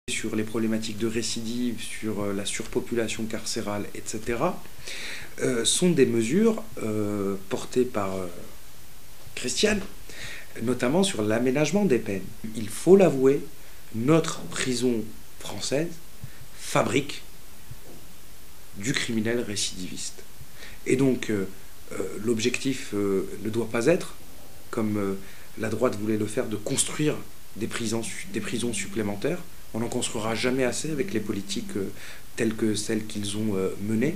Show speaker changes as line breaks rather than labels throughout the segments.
sur les problématiques de récidive, sur la surpopulation carcérale, etc., sont des mesures portées par Christiane, notamment sur l'aménagement des peines. Il faut l'avouer, notre prison française fabrique du criminel récidiviste. Et donc, l'objectif ne doit pas être, comme la droite voulait le faire, de construire des prisons supplémentaires. On n'en construira jamais assez avec les politiques telles que celles qu'ils ont menées,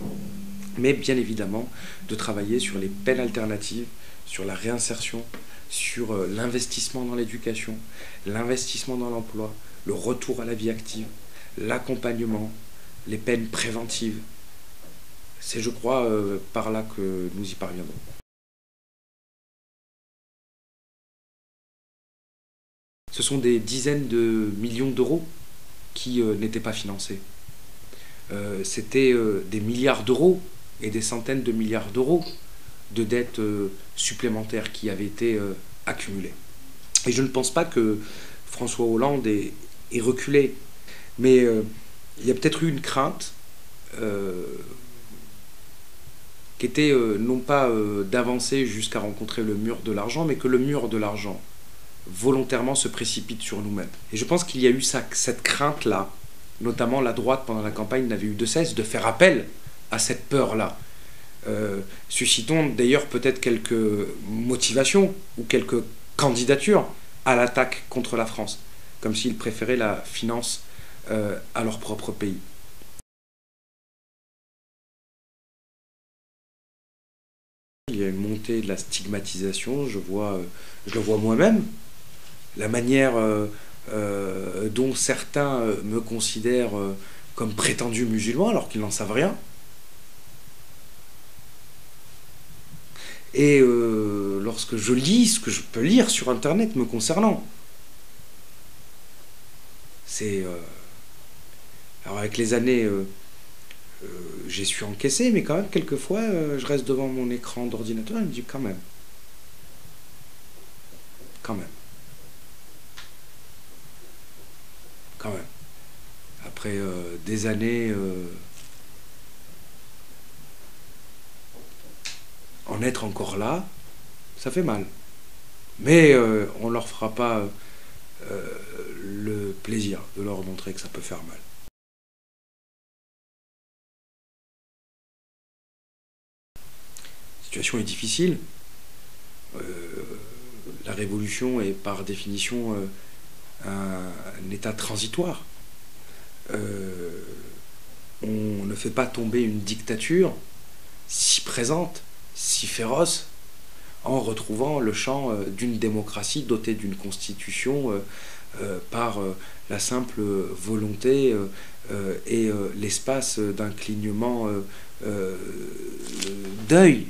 mais bien évidemment de travailler sur les peines alternatives, sur la réinsertion, sur l'investissement dans l'éducation, l'investissement dans l'emploi, le retour à la vie active, l'accompagnement, les peines préventives. C'est, je crois, par là que nous y parviendrons. Ce sont des dizaines de millions d'euros qui n'étaient pas financés. C'était des milliards d'euros et des centaines de milliards d'euros de dettes supplémentaires qui avaient été accumulées. Et je ne pense pas que François Hollande ait reculé, mais il y a peut-être eu une crainte qui était non pas d'avancer jusqu'à rencontrer le mur de l'argent, mais que le mur de l'argent volontairement se précipite sur nous-mêmes. Et je pense qu'il y a eu cette crainte-là, notamment la droite pendant la campagne n'avait eu de cesse de faire appel à cette peur-là. Suscitons d'ailleurs peut-être quelques motivations ou quelques candidatures à l'attaque contre la France, comme s'ils préféraient la finance à leur propre pays. Il y a une montée de la stigmatisation, je le vois moi-même, la manière dont certains me considèrent comme prétendu musulman alors qu'ils n'en savent rien. Et lorsque je lis ce que je peux lire sur Internet me concernant, c'est... alors avec les années, j'ai su encaisser, mais quand même, quelquefois, je reste devant mon écran d'ordinateur et je me dis quand même. Quand même. Quand même. Après des années... en être encore là, ça fait mal. Mais on ne leur fera pas le plaisir de leur montrer que ça peut faire mal. La situation est difficile. La révolution est par définition un état transitoire. On ne fait pas tomber une dictature si présente, si féroce, en retrouvant le champ d'une démocratie dotée d'une constitution par la simple volonté et l'espace d'un clignement d'œil.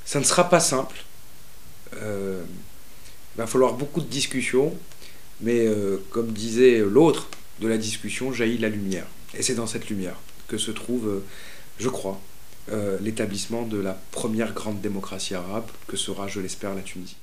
Ça ne sera pas simple. Il va falloir beaucoup de discussions, mais comme disait l'autre, de la discussion jaillit la lumière. Et c'est dans cette lumière que se trouve, je crois, l'établissement de la première grande démocratie arabe que sera, je l'espère, la Tunisie.